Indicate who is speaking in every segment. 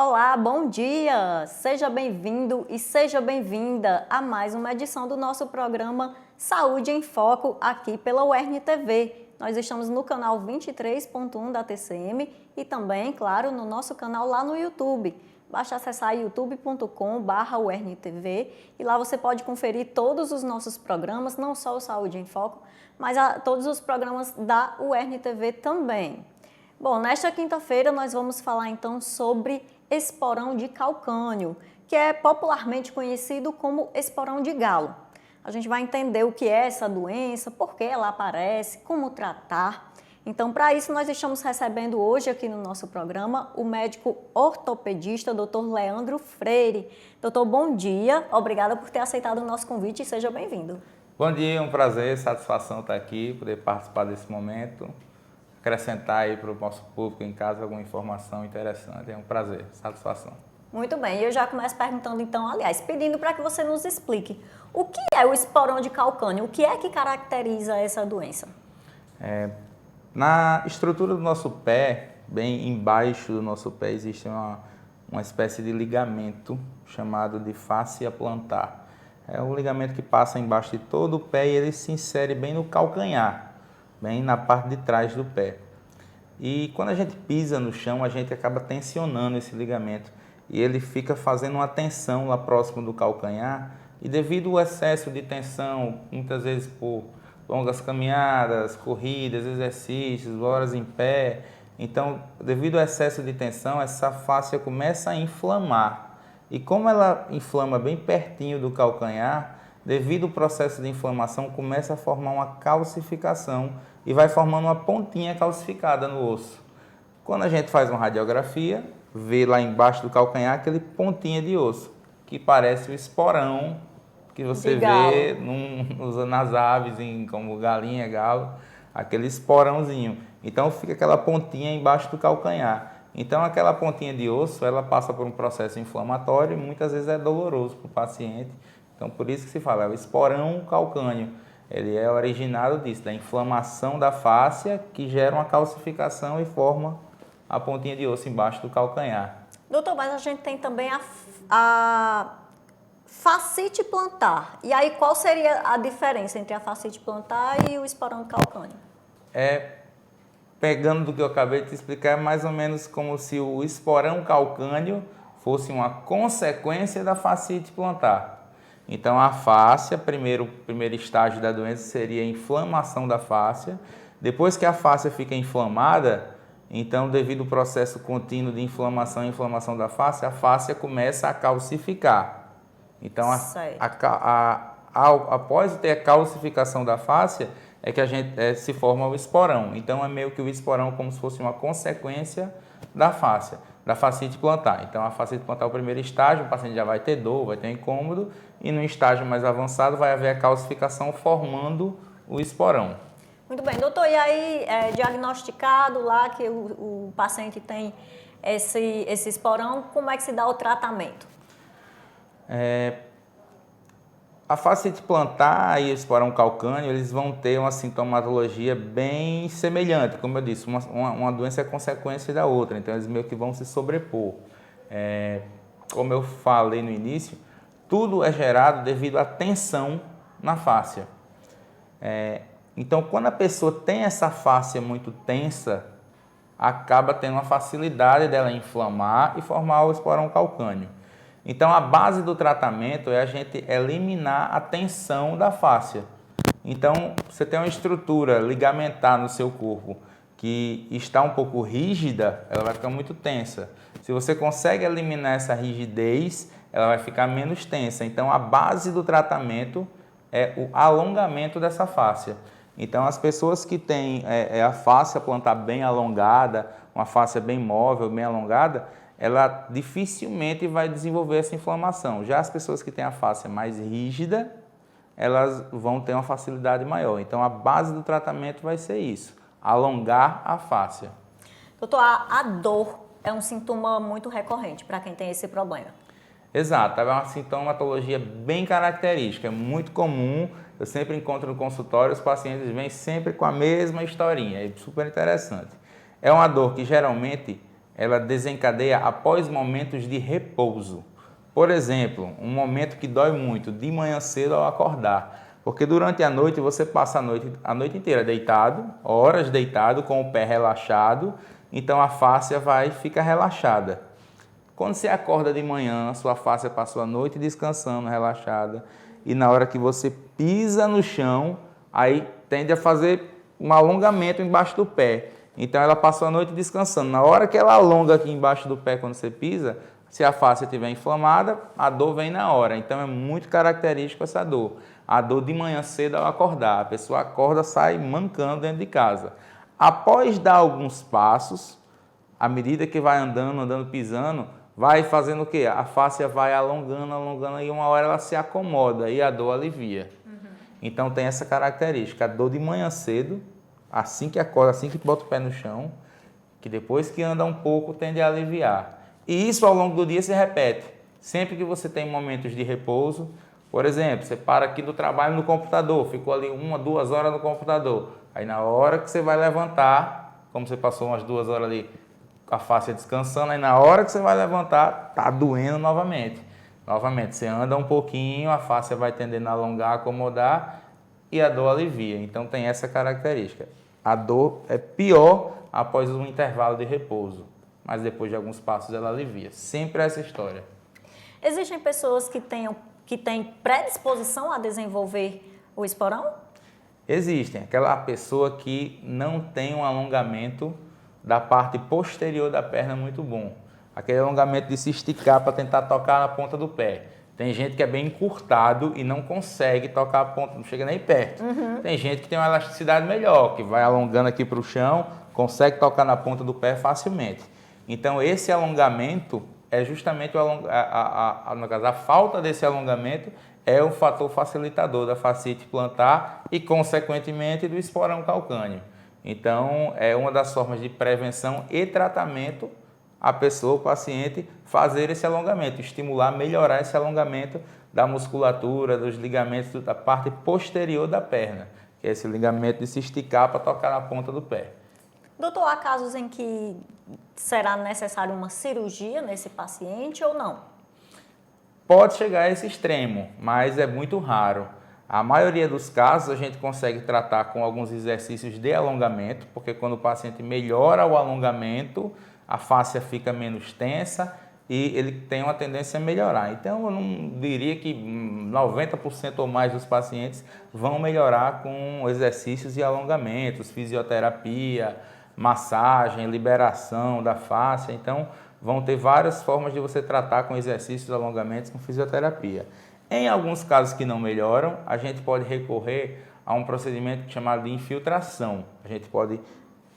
Speaker 1: Olá, bom dia! Seja bem-vindo e seja bem-vinda a mais uma edição do nosso programa Saúde em Foco aqui pela UERN TV. Nós estamos no canal 23.1 da TCM e também, claro, no nosso canal lá no YouTube. Basta acessar youtube.com/UERN-TV e lá você pode conferir todos os nossos programas, não só o Saúde em Foco, mas todos os programas da UERN TV também. Bom, nesta quinta-feira nós vamos falar então sobre esporão de calcânio, que é popularmente conhecido como esporão de galo. A gente vai entender o que é essa doença, por que ela aparece, como tratar. Então, para isso, nós estamos recebendo hoje aqui no nosso programa o médico ortopedista, Dr. Leandro Freire. Doutor, bom dia. Obrigada por ter aceitado o nosso convite e seja bem-vindo.
Speaker 2: Bom dia, um prazer, satisfação estar aqui, poder participar desse momento, acrescentar aí para o nosso público em casa alguma informação interessante. É um prazer, satisfação.
Speaker 1: Muito bem, eu já começo perguntando então, aliás, pedindo para que você nos explique o que é o esporão de calcânio, o que é que caracteriza essa doença?
Speaker 2: Na estrutura do nosso pé, bem embaixo do nosso pé, existe uma espécie de ligamento chamado de fáscia plantar. É um ligamento que passa embaixo de todo o pé e ele se insere bem no calcanhar, bem na parte de trás do pé. E quando a gente pisa no chão, a gente acaba tensionando esse ligamento e ele fica fazendo uma tensão lá próximo do calcanhar e devido ao excesso de tensão, muitas vezes por longas caminhadas, corridas, exercícios, horas em pé, então devido ao excesso de tensão, essa fáscia começa a inflamar. E como ela inflama bem pertinho do calcanhar, devido ao processo de inflamação, começa a formar uma calcificação e vai formando uma pontinha calcificada no osso. Quando a gente faz uma radiografia, vê lá embaixo do calcanhar aquele pontinha de osso, que parece o esporão que você vê nas aves, como galinha, galo, aquele esporãozinho. Então fica aquela pontinha embaixo do calcanhar. Então aquela pontinha de osso, ela passa por um processo inflamatório e muitas vezes é doloroso para o paciente. Então por isso que se fala, é o esporão calcâneo. Ele é originado disso, da inflamação da fáscia que gera uma calcificação e forma a pontinha de osso embaixo do calcanhar.
Speaker 1: Doutor, mas a gente tem também a fascite plantar. E aí qual seria a diferença entre a fascite plantar e o esporão calcâneo?
Speaker 2: Pegando do que eu acabei de te explicar, é mais ou menos como se o esporão calcâneo fosse uma consequência da fascite plantar. Então, a fáscia, o primeiro estágio da doença seria a inflamação da fáscia. Depois que a fáscia fica inflamada, então, devido ao processo contínuo de inflamação e inflamação da fáscia, a fáscia começa a calcificar. Então, após ter a calcificação da fáscia, é que a gente se forma o esporão. Então, é meio que o esporão como se fosse uma consequência da fáscia, da fascite plantar. Então, a fascite plantar é o primeiro estágio, o paciente já vai ter dor, vai ter incômodo, e no estágio mais avançado vai haver a calcificação formando o esporão.
Speaker 1: Muito bem, doutor, e aí diagnosticado lá que o paciente tem esse esporão, como é que se dá o tratamento?
Speaker 2: A fascite plantar e o esporão calcâneo, eles vão ter uma sintomatologia bem semelhante, como eu disse, uma doença é consequência da outra, então eles meio que vão se sobrepor. Como eu falei no início, tudo é gerado devido à tensão na fáscia. Então, quando a pessoa tem essa fáscia muito tensa, acaba tendo uma facilidade dela inflamar e formar o esporão calcâneo. Então, a base do tratamento é a gente eliminar a tensão da fáscia. Então, você tem uma estrutura ligamentar no seu corpo que está um pouco rígida, ela vai ficar muito tensa. Se você consegue eliminar essa rigidez, ela vai ficar menos tensa. Então, a base do tratamento é o alongamento dessa fáscia. Então, as pessoas que têm a fáscia plantar bem alongada, uma fáscia bem móvel, bem alongada, ela dificilmente vai desenvolver essa inflamação. Já as pessoas que têm a fáscia mais rígida, elas vão ter uma facilidade maior. Então, a base do tratamento vai ser isso, alongar a fáscia.
Speaker 1: Doutor, a dor é um sintoma muito recorrente para quem tem esse problema.
Speaker 2: Exato, é uma sintomatologia bem característica, é muito comum. Eu sempre encontro no consultório, os pacientes vêm sempre com a mesma historinha, é super interessante. É uma dor que geralmente ela desencadeia após momentos de repouso. Por exemplo, um momento que dói muito, de manhã cedo ao acordar. Porque durante a noite você passa a noite inteira deitado, horas deitado, com o pé relaxado, então a fáscia fica relaxada. Quando você acorda de manhã, sua fáscia passou a noite descansando, relaxada, e na hora que você pisa no chão, aí tende a fazer um alongamento embaixo do pé. Então ela passou a noite descansando. Na hora que ela alonga aqui embaixo do pé quando você pisa, se a fáscia estiver inflamada, a dor vem na hora. Então é muito característico essa dor. A dor de manhã cedo ao acordar. A pessoa acorda, sai mancando dentro de casa. Após dar alguns passos, à medida que vai andando, pisando, vai fazendo o quê? A fáscia vai alongando, e uma hora ela se acomoda e a dor alivia. Então tem essa característica. A dor de manhã cedo, assim que acorda, assim que bota o pé no chão, que depois que anda um pouco tende a aliviar. E isso ao longo do dia se repete. Sempre que você tem momentos de repouso, por exemplo, você para aqui do trabalho no computador, ficou ali 1, 2 horas no computador. Aí na hora que você vai levantar, como você passou umas 2 horas ali com a fáscia descansando, aí na hora que você vai levantar, tá doendo novamente. Novamente, você anda um pouquinho, a fáscia vai tendendo a alongar, acomodar e a dor alivia. Então tem essa característica. A dor é pior após um intervalo de repouso, mas depois de alguns passos ela alivia. Sempre essa história.
Speaker 1: Existem pessoas que têm predisposição a desenvolver o esporão?
Speaker 2: Existem. Aquela pessoa que não tem um alongamento da parte posterior da perna muito bom. Aquele alongamento de se esticar para tentar tocar na ponta do pé. Tem gente que é bem encurtado e não consegue tocar a ponta, não chega nem perto. Tem gente que tem uma elasticidade melhor, que vai alongando aqui para o chão, consegue tocar na ponta do pé facilmente. Então esse alongamento é justamente a falta desse alongamento é o fator facilitador da fascite plantar e, consequentemente, do esporão calcâneo. Então, é uma das formas de prevenção e tratamento a pessoa, o paciente, fazer esse alongamento, estimular, melhorar esse alongamento da musculatura, dos ligamentos da parte posterior da perna, que é esse ligamento de se esticar para tocar na ponta do pé.
Speaker 1: Doutor, há casos em que será necessário uma cirurgia nesse paciente ou não?
Speaker 2: Pode chegar a esse extremo, mas é muito raro. A maioria dos casos a gente consegue tratar com alguns exercícios de alongamento, porque quando o paciente melhora o alongamento, a fáscia fica menos tensa e ele tem uma tendência a melhorar. Então eu não diria que 90% ou mais dos pacientes vão melhorar com exercícios e alongamentos, fisioterapia, massagem, liberação da fáscia. Então vão ter várias formas de você tratar com exercícios, alongamentos, com fisioterapia. Em alguns casos que não melhoram, a gente pode recorrer a um procedimento chamado de infiltração. A gente pode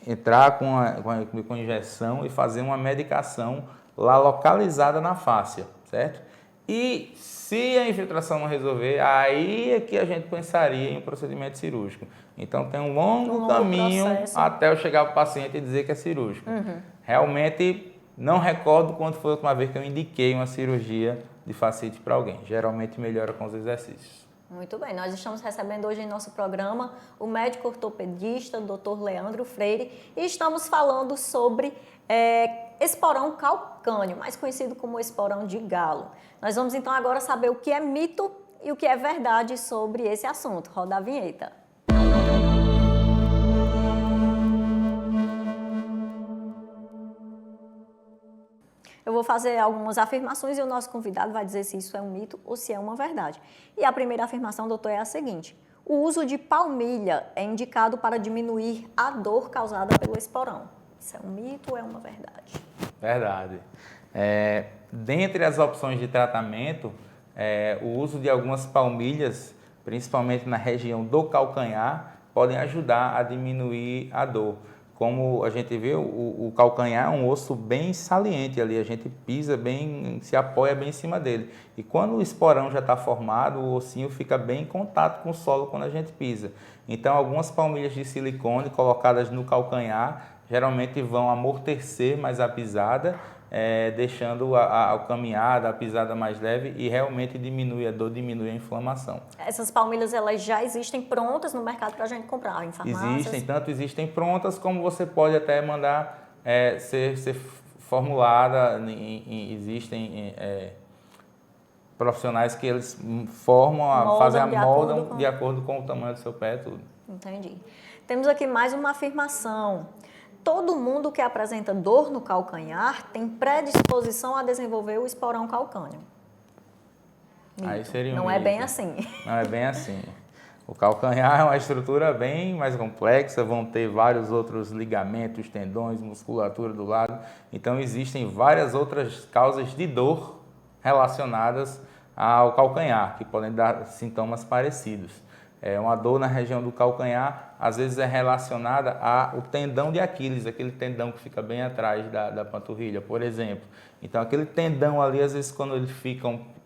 Speaker 2: entrar com injeção e fazer uma medicação lá localizada na fáscia, certo? E se a infiltração não resolver, aí é que a gente pensaria em um procedimento cirúrgico. Então tem um longo caminho processo até eu chegar para o paciente e dizer que é cirúrgico. Realmente não recordo quando foi a última vez que eu indiquei uma cirurgia de fascite para alguém. Geralmente melhora com os exercícios.
Speaker 1: Muito bem, nós estamos recebendo hoje em nosso programa o médico ortopedista, Dr. Leandro Freire, e estamos falando sobre esporão calcâneo, mais conhecido como esporão de galo. Nós vamos então agora saber o que é mito e o que é verdade sobre esse assunto. Roda a vinheta. Eu vou fazer algumas afirmações e o nosso convidado vai dizer se isso é um mito ou se é uma verdade. E a primeira afirmação, doutor, é a seguinte: o uso de palmilha é indicado para diminuir a dor causada pelo esporão. Isso é um mito ou é uma verdade?
Speaker 2: Verdade. Dentre as opções de tratamento, o uso de algumas palmilhas, principalmente na região do calcanhar, podem ajudar a diminuir a dor. Como a gente vê, o calcanhar é um osso bem saliente ali, a gente pisa bem, se apoia bem em cima dele. E quando o esporão já está formado, o ossinho fica bem em contato com o solo quando a gente pisa. Então, algumas palmilhas de silicone colocadas no calcanhar, geralmente vão amortecer mais a pisada, deixando a caminhada, a pisada mais leve e realmente diminui a dor, diminui a inflamação.
Speaker 1: Essas palmilhas, elas já existem prontas no mercado para a gente comprar em farmácias?
Speaker 2: Existem prontas, como você pode até mandar ser formulada, existem profissionais que eles moldam de acordo com o tamanho do seu pé, tudo.
Speaker 1: Entendi. Temos aqui mais uma afirmação. Todo mundo que apresenta dor no calcanhar tem predisposição a desenvolver o esporão calcâneo.
Speaker 2: Aí seria
Speaker 1: Não é bem assim.
Speaker 2: Não é bem assim. O calcanhar é uma estrutura bem mais complexa, vão ter vários outros ligamentos, tendões, musculatura do lado. Então existem várias outras causas de dor relacionadas ao calcanhar, que podem dar sintomas parecidos. Uma dor na região do calcanhar, às vezes é relacionada ao tendão de Aquiles, aquele tendão que fica bem atrás da panturrilha, por exemplo. Então aquele tendão ali, às vezes quando ele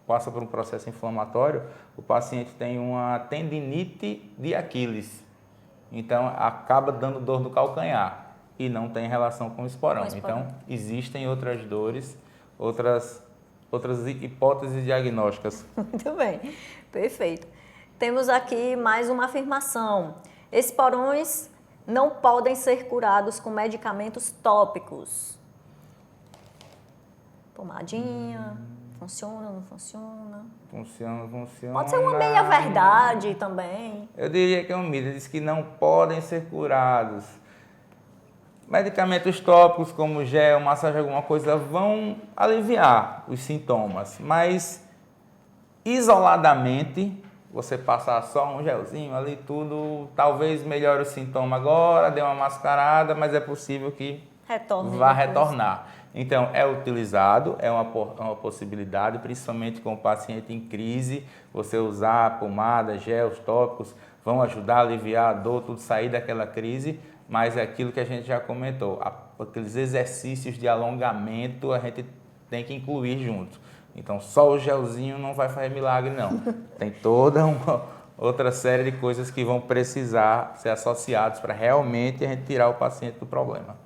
Speaker 2: passa por um processo inflamatório, o paciente tem uma tendinite de Aquiles. Então acaba dando dor no calcanhar e não tem relação com o esporão. Então existem outras dores, outras hipóteses diagnósticas.
Speaker 1: Muito bem, perfeito. Temos aqui mais uma afirmação. Esporões não podem ser curados com medicamentos tópicos. Pomadinha, funciona, não funciona?
Speaker 2: Funciona.
Speaker 1: Pode ser uma meia-verdade também.
Speaker 2: Eu diria que é um mito, diz que não podem ser curados. Medicamentos tópicos como gel, massagem, alguma coisa vão aliviar os sintomas, mas isoladamente, você passar só um gelzinho ali, tudo, talvez melhore o sintoma agora, dê uma mascarada, mas é possível que vá retornar. Então, é utilizado, é uma possibilidade, principalmente com o paciente em crise, você usar pomada, gels, tópicos, vão ajudar a aliviar a dor, tudo sair daquela crise, mas é aquilo que a gente já comentou, aqueles exercícios de alongamento a gente tem que incluir junto. Então, só o gelzinho não vai fazer milagre, não. Tem toda uma outra série de coisas que vão precisar ser associadas para realmente a gente tirar o paciente do problema.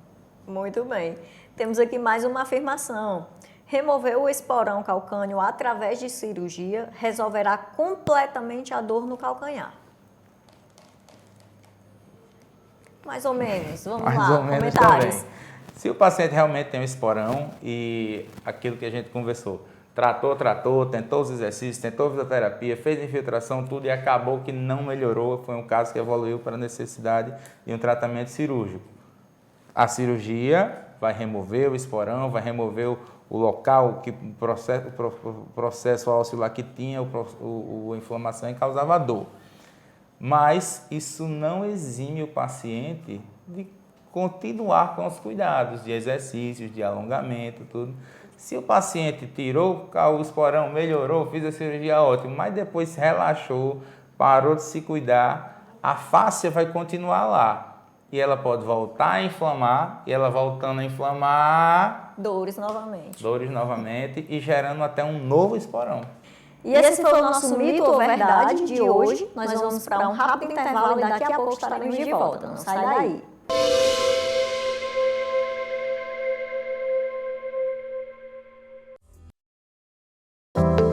Speaker 1: Muito bem. Temos aqui mais uma afirmação. Remover o esporão calcâneo através de cirurgia resolverá completamente a dor no calcanhar. Mais ou menos. Vamos lá, comentários.
Speaker 2: Também. Se o paciente realmente tem um esporão e aquilo que a gente conversou, tratou, tentou os exercícios, tentou a fisioterapia, fez infiltração, tudo e acabou que não melhorou, foi um caso que evoluiu para a necessidade de um tratamento cirúrgico. A cirurgia vai remover o esporão, vai remover o local, o processo ósseo lá que tinha a inflamação e causava dor. Mas isso não exime o paciente de continuar com os cuidados de exercícios, de alongamento, tudo. Se o paciente tirou o esporão, melhorou, fez a cirurgia, ótimo, mas depois relaxou, parou de se cuidar, a fáscia vai continuar lá. E ela pode voltar a inflamar, e ela voltando a inflamar...
Speaker 1: Dores
Speaker 2: novamente e gerando até um novo esporão.
Speaker 1: E esse foi o nosso mito ou verdade de hoje. Nós vamos para um rápido intervalo e daqui a pouco estaremos de volta. Não sai daí.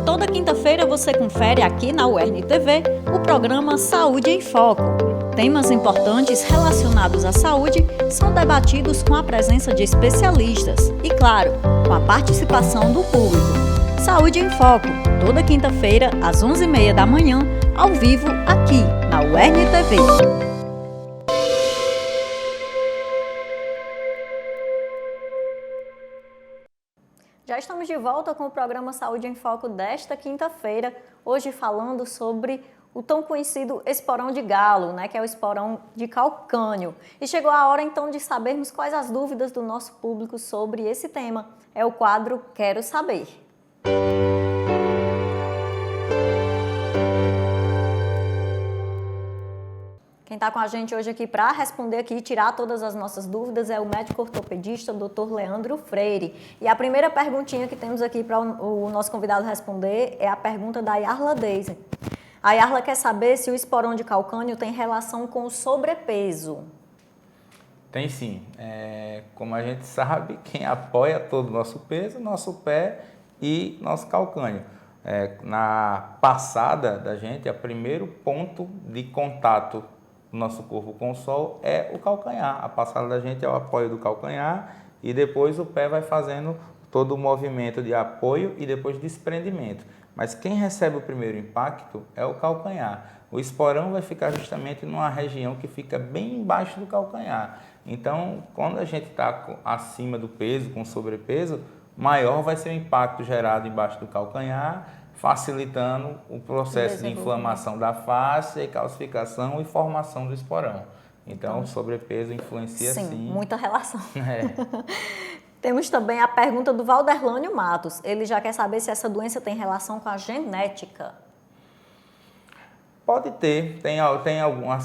Speaker 1: Toda quinta-feira você confere aqui na UERN-TV o programa Saúde em Foco. Temas importantes relacionados à saúde são debatidos com a presença de especialistas e, claro, com a participação do público. Saúde em Foco, toda quinta-feira, às 11h30 da manhã, ao vivo, aqui, na UERN-TV. Já estamos de volta com o programa Saúde em Foco desta quinta-feira, hoje falando sobre o tão conhecido esporão de galo, né, que é o esporão de calcânio. E chegou a hora então de sabermos quais as dúvidas do nosso público sobre esse tema. É o quadro Quero Saber. Quem está com a gente hoje aqui para responder aqui e tirar todas as nossas dúvidas é o médico ortopedista, Dr. Leandro Freire. E a primeira perguntinha que temos aqui para o nosso convidado responder é a pergunta da Yarla Deise. A Yarla quer saber se o esporão de calcânio tem relação com o sobrepeso.
Speaker 2: Tem sim. Como a gente sabe, quem apoia todo o nosso peso, nosso pé e nosso calcânio. Na passada da gente, o primeiro ponto de contato do nosso corpo com o solo é o calcanhar. A passada da gente é o apoio do calcanhar e depois o pé vai fazendo todo o movimento de apoio e depois desprendimento. Mas quem recebe o primeiro impacto é o calcanhar. O esporão vai ficar justamente numa região que fica bem embaixo do calcanhar. Então, quando a gente está acima do peso, com sobrepeso, maior vai ser o impacto gerado embaixo do calcanhar, facilitando o processo de inflamação da face, e calcificação e formação do esporão. Então, o sobrepeso influencia sim.
Speaker 1: Muita relação. Temos também a pergunta do Valderlânio Matos. Ele já quer saber se essa doença tem relação com a genética.
Speaker 2: Pode ter, tem alguma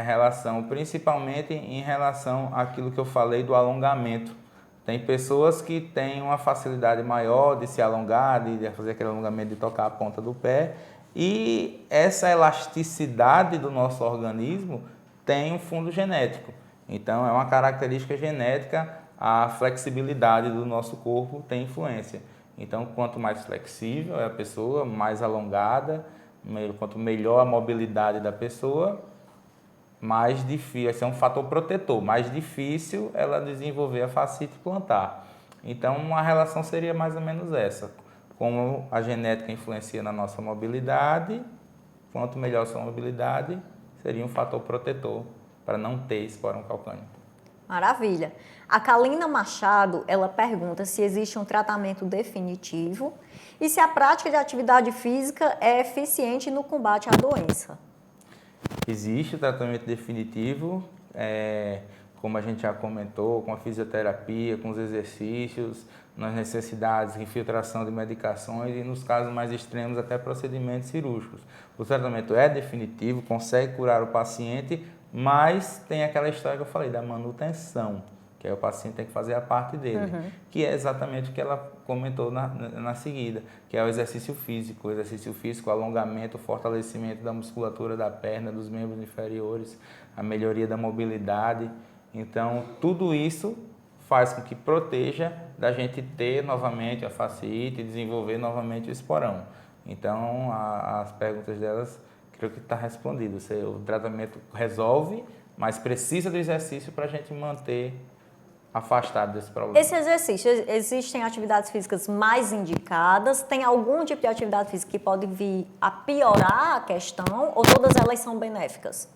Speaker 2: relação, principalmente em relação àquilo que eu falei do alongamento. Tem pessoas que têm uma facilidade maior de se alongar, de fazer aquele alongamento, de tocar a ponta do pé, e essa elasticidade do nosso organismo tem um fundo genético. Então, é uma característica genética, a flexibilidade do nosso corpo tem influência. Então, quanto mais flexível é a pessoa, mais alongada, quanto melhor a mobilidade da pessoa, mais difícil, esse é um fator protetor, mais difícil ela desenvolver a fascite plantar. Então, uma relação seria mais ou menos essa. Como a genética influencia na nossa mobilidade, quanto melhor a sua mobilidade, seria um fator protetor para não ter esporão calcâneo.
Speaker 1: Maravilha. A Kalina Machado, ela pergunta se existe um tratamento definitivo e se a prática de atividade física é eficiente no combate à doença.
Speaker 2: Existe o tratamento definitivo, como a gente já comentou, com a fisioterapia, com os exercícios, nas necessidades, infiltração de medicações e, nos casos mais extremos, até procedimentos cirúrgicos. O tratamento é definitivo, consegue curar o paciente, mas tem aquela história que eu falei, da manutenção, que aí o paciente tem que fazer a parte dele, que é exatamente o que ela comentou na seguida, que é o exercício físico. O exercício físico, o alongamento, o fortalecimento da musculatura da perna, dos membros inferiores, a melhoria da mobilidade. Então, tudo isso faz com que proteja da gente ter novamente a fascite e desenvolver novamente o esporão. Então, as perguntas delas, creio que está respondido. O tratamento resolve, mas precisa do exercício para a gente manter afastado desse problema.
Speaker 1: Esse exercício, existem atividades físicas mais indicadas? Tem algum tipo de atividade física que pode vir a piorar a questão ou todas elas são benéficas?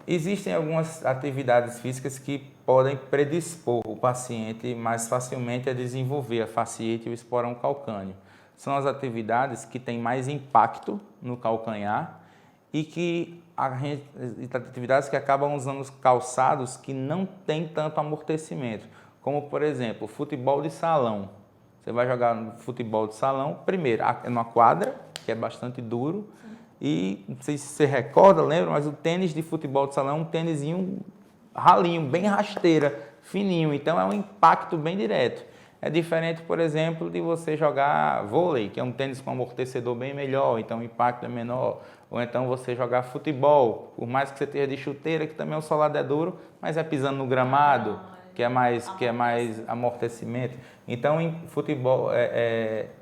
Speaker 2: Existem algumas atividades físicas que podem predispor o paciente mais facilmente a desenvolver a fascite e o esporão calcâneo. São as atividades que têm mais impacto no calcanhar e atividades que acabam usando os calçados que não têm tanto amortecimento, como, por exemplo, futebol de salão. Você vai jogar no futebol de salão, primeiro, numa quadra, que é bastante duro, e não sei se você recorda, lembra, mas o tênis de futebol de salão é um tênisinho ralinho, bem rasteira, fininho, então é um impacto bem direto. É diferente, por exemplo, de você jogar vôlei, que é um tênis com amortecedor bem melhor, então o impacto é menor. Ou então você jogar futebol, por mais que você tenha de chuteira, que também o solado é duro, mas é pisando no gramado, que é mais amortecimento. Então, em futebol,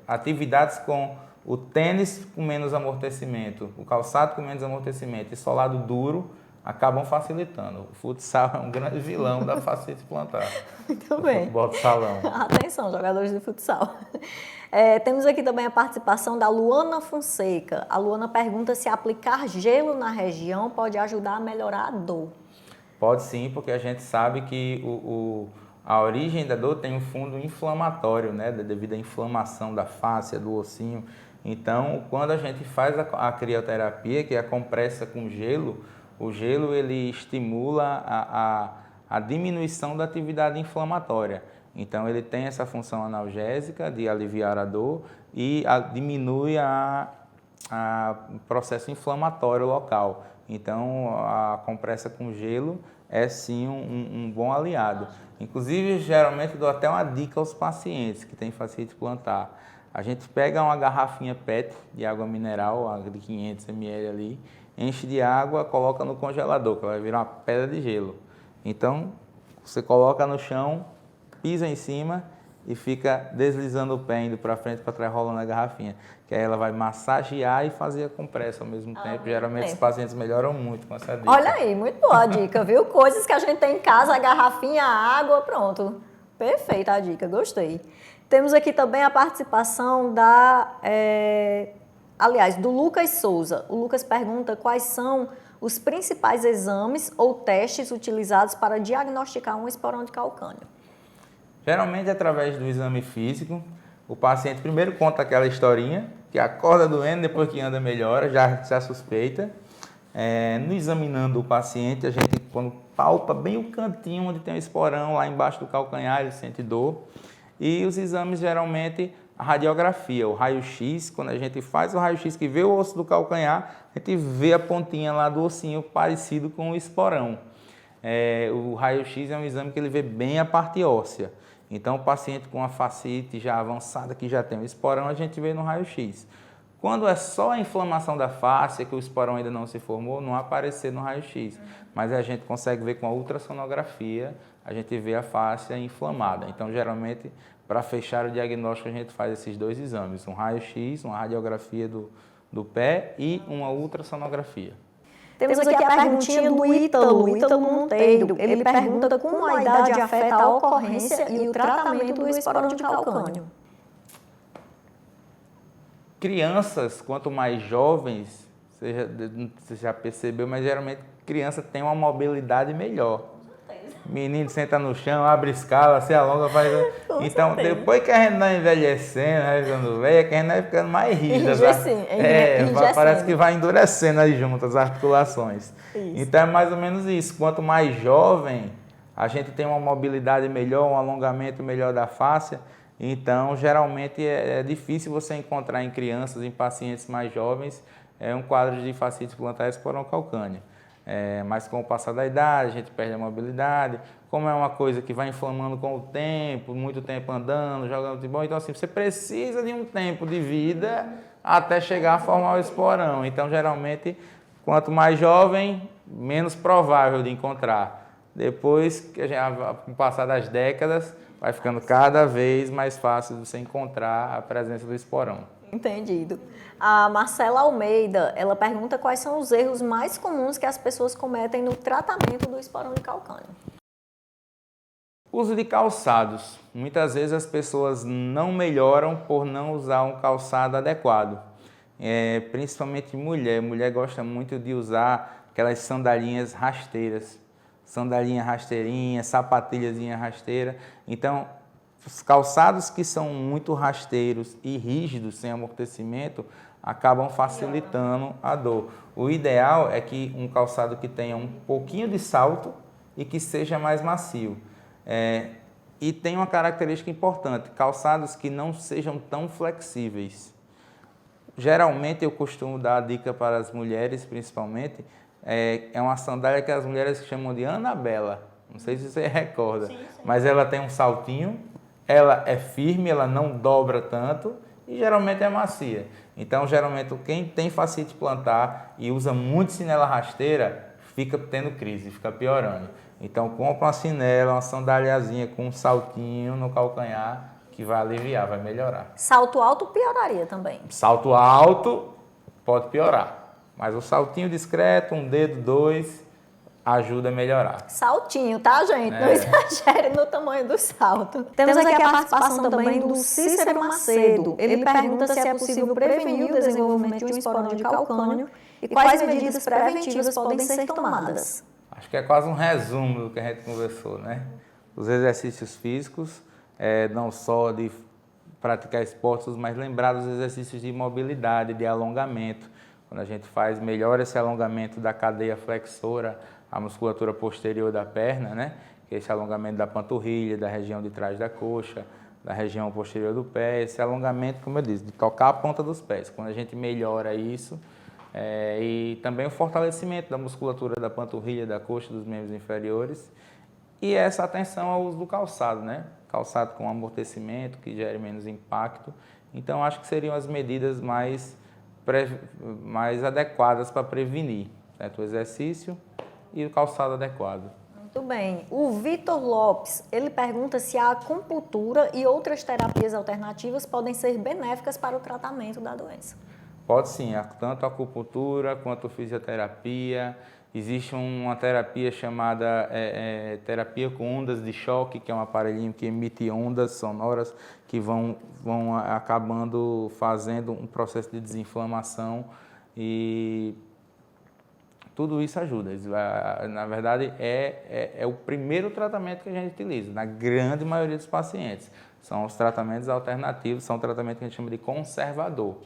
Speaker 2: atividades com o tênis com menos amortecimento, o calçado com menos amortecimento e solado duro, acabam facilitando. O futsal é um grande vilão da fascite plantar.
Speaker 1: Muito bem.
Speaker 2: Futebol de salão.
Speaker 1: Atenção, jogadores de futsal. Temos aqui também a participação da Luana Fonseca. A Luana pergunta se aplicar gelo na região pode ajudar a melhorar a dor.
Speaker 2: Pode sim, porque a gente sabe que a origem da dor tem um fundo inflamatório, né, devido à inflamação da face, do ossinho. Então, quando a gente faz a crioterapia, que é a compressa com gelo, o gelo ele estimula a diminuição da atividade inflamatória. Então, ele tem essa função analgésica de aliviar a dor e diminui o processo inflamatório local. Então, a compressa com gelo é sim um bom aliado. Inclusive, geralmente dou até uma dica aos pacientes que têm fascite plantar. A gente pega uma garrafinha PET de água mineral, de 500 ml ali, enche de água, coloca no congelador, que vai virar uma pedra de gelo. Então, você coloca no chão, pisa em cima e fica deslizando o pé, indo para frente, para trás, rolando a garrafinha. Que aí ela vai massagear e fazer a compressa ao mesmo tempo. Geralmente os pacientes melhoram muito com essa dica.
Speaker 1: Olha aí, muito boa a dica, viu? Coisas que a gente tem em casa, a garrafinha, a água, pronto. Perfeita a dica, gostei. Temos aqui também a participação do Lucas Souza. O Lucas pergunta quais são os principais exames ou testes utilizados para diagnosticar um esporão de calcânio.
Speaker 2: Geralmente, através do exame físico, o paciente primeiro conta aquela historinha, que acorda doendo, depois que anda melhora, já suspeita. No examinando o paciente, a gente, quando palpa bem o cantinho onde tem o esporão, lá embaixo do calcanhar, ele sente dor. E os exames, geralmente, a radiografia, o raio-x, quando a gente faz o raio-x que vê o osso do calcanhar, a gente vê a pontinha lá do ossinho parecido com o esporão. O raio-x é um exame que ele vê bem a parte óssea. Então, o paciente com a fascite já avançada, que já tem o esporão, a gente vê no raio-x. Quando é só a inflamação da face, que o esporão ainda não se formou, não aparecer no raio-x. Mas a gente consegue ver com a ultrassonografia, a gente vê a face inflamada. Então, geralmente, para fechar o diagnóstico, a gente faz esses dois exames, um raio-x, uma radiografia do pé e uma ultrassonografia.
Speaker 1: Temos aqui a perguntinha do Ítalo Monteiro. Ele pergunta como a idade afeta a ocorrência e o tratamento do esporão de calcânio.
Speaker 2: Crianças, quanto mais jovens, você já percebeu, mas geralmente criança tem uma mobilidade melhor. Menino senta no chão, abre escala, se alonga, faz... Então, depois que a gente vai envelhecendo, vai ficando velho, que a gente vai ficando mais rígida. Parece que vai endurecendo as juntas, as articulações. Isso. Então, é mais ou menos isso. Quanto mais jovem, a gente tem uma mobilidade melhor, um alongamento melhor da face. Então, geralmente, é difícil você encontrar em crianças, em pacientes mais jovens, um quadro de fascite plantar esporão calcâneo. Mas com o passar da idade, a gente perde a mobilidade. Como é uma coisa que vai inflamando com o tempo, muito tempo andando, jogando futebol, então assim, você precisa de um tempo de vida até chegar a formar o esporão. Então, geralmente, quanto mais jovem, menos provável de encontrar. Depois, com o passar das décadas, vai ficando cada vez mais fácil de você encontrar a presença do esporão.
Speaker 1: Entendido. A Marcela Almeida, ela pergunta quais são os erros mais comuns que as pessoas cometem no tratamento do esporão de calcânio.
Speaker 2: Uso de calçados. Muitas vezes as pessoas não melhoram por não usar um calçado adequado. Principalmente mulher. Mulher gosta muito de usar aquelas sandalinhas rasteiras. Sandalinha rasteirinha, sapatilhazinha rasteira. Então, os calçados que são muito rasteiros e rígidos, sem amortecimento, acabam facilitando a dor. O ideal é que um calçado que tenha um pouquinho de salto e que seja mais macio. E tem uma característica importante, calçados que não sejam tão flexíveis. Geralmente eu costumo dar a dica para as mulheres, principalmente, é uma sandália que as mulheres chamam de Anabela. Não sei se você recorda, sim. Mas ela tem um saltinho, ela é firme, ela não dobra tanto e geralmente é macia. Então, geralmente, quem tem fascite plantar e usa muito chinela rasteira, fica tendo crise, fica piorando. Então, compra uma chinela, uma sandaliazinha com um saltinho no calcanhar, que vai aliviar, vai melhorar.
Speaker 1: Salto alto pioraria também?
Speaker 2: Salto alto pode piorar, mas o saltinho discreto, um dedo, dois, ajuda a melhorar.
Speaker 1: Saltinho, tá, gente? Não exagere no tamanho do salto. Temos aqui a participação também do Cícero Macedo. Ele pergunta se é possível prevenir o desenvolvimento de um esporão de calcânio e quais medidas preventivas podem ser tomadas.
Speaker 2: Acho que é quase um resumo do que a gente conversou, né? Os exercícios físicos, não só de praticar esportes, mas lembrar dos exercícios de mobilidade, de alongamento. Quando a gente faz melhor esse alongamento da cadeia flexora, a musculatura posterior da perna, né? Que é esse alongamento da panturrilha, da região de trás da coxa, da região posterior do pé, esse alongamento, como eu disse, de tocar a ponta dos pés. Quando a gente melhora isso, e também o fortalecimento da musculatura da panturrilha, da coxa, dos membros inferiores, e essa atenção ao uso do calçado, né? Calçado com amortecimento, que gere menos impacto. Então, acho que seriam as medidas mais adequadas para prevenir, certo? O exercício e o calçado adequado.
Speaker 1: Muito bem. O Vitor Lopes, ele pergunta se a acupuntura e outras terapias alternativas podem ser benéficas para o tratamento da doença.
Speaker 2: Pode sim, tanto a acupuntura quanto a fisioterapia. Existe uma terapia chamada terapia com ondas de choque, que é um aparelhinho que emite ondas sonoras que vão acabando fazendo um processo de desinflamação e tudo isso ajuda. Na verdade, é o primeiro tratamento que a gente utiliza, na grande maioria dos pacientes. São os tratamentos alternativos, são tratamentos que a gente chama de conservador.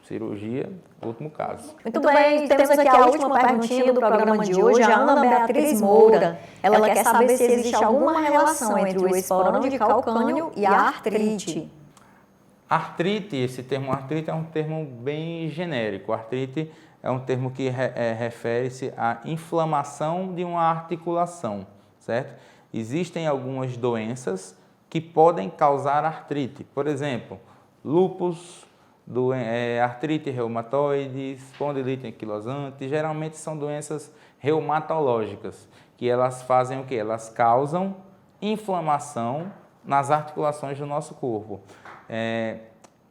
Speaker 2: Cirurgia, último caso.
Speaker 1: Muito bem, temos aqui a última perguntinha do programa de hoje, a Ana Beatriz Moura. Ela quer saber se existe alguma relação entre o esporão de calcânio e a artrite.
Speaker 2: Artrite, esse termo artrite é um termo bem genérico. Artrite é um termo que refere-se à inflamação de uma articulação, certo? Existem algumas doenças que podem causar artrite. Por exemplo, lúpus, artrite reumatoide, espondilite anquilosante, geralmente são doenças reumatológicas, que elas fazem o quê? Elas causam inflamação nas articulações do nosso corpo.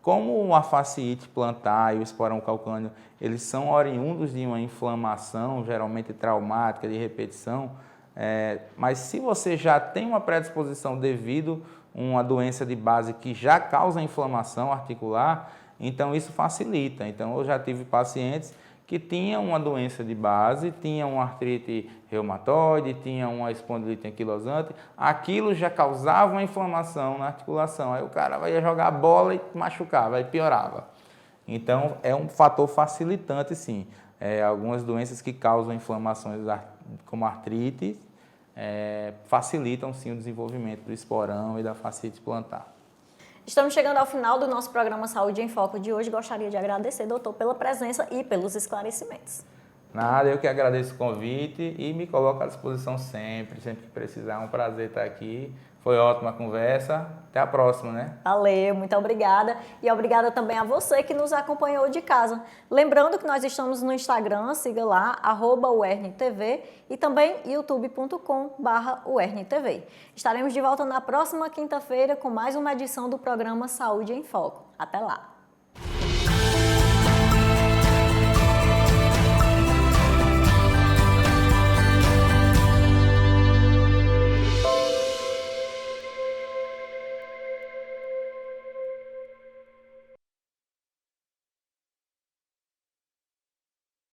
Speaker 2: Como a fasciite plantar e o esporão calcâneo, eles são oriundos de uma inflamação, geralmente traumática, de repetição, mas se você já tem uma predisposição devido a uma doença de base que já causa inflamação articular, então isso facilita. Então eu já tive pacientes que tinham uma doença de base, tinham uma artrite reumatoide, tinham uma espondilite anquilosante, aquilo já causava uma inflamação na articulação. Aí o cara ia jogar bola e machucava, aí piorava. Então é um fator facilitante, sim. Algumas doenças que causam inflamações como artrite facilitam sim o desenvolvimento do esporão e da fasciite plantar.
Speaker 1: Estamos chegando ao final do nosso programa Saúde em Foco de hoje. Gostaria de agradecer, doutor, pela presença e pelos esclarecimentos.
Speaker 2: Nada, eu que agradeço o convite e me coloco à disposição sempre que precisar. É um prazer estar aqui. Foi ótima a conversa. Até a próxima, né?
Speaker 1: Valeu, muito obrigada. E obrigada também a você que nos acompanhou de casa. Lembrando que nós estamos no Instagram, siga lá, @UERNTV e também youtube.com/UERNTV. Estaremos de volta na próxima quinta-feira com mais uma edição do programa Saúde em Foco. Até lá!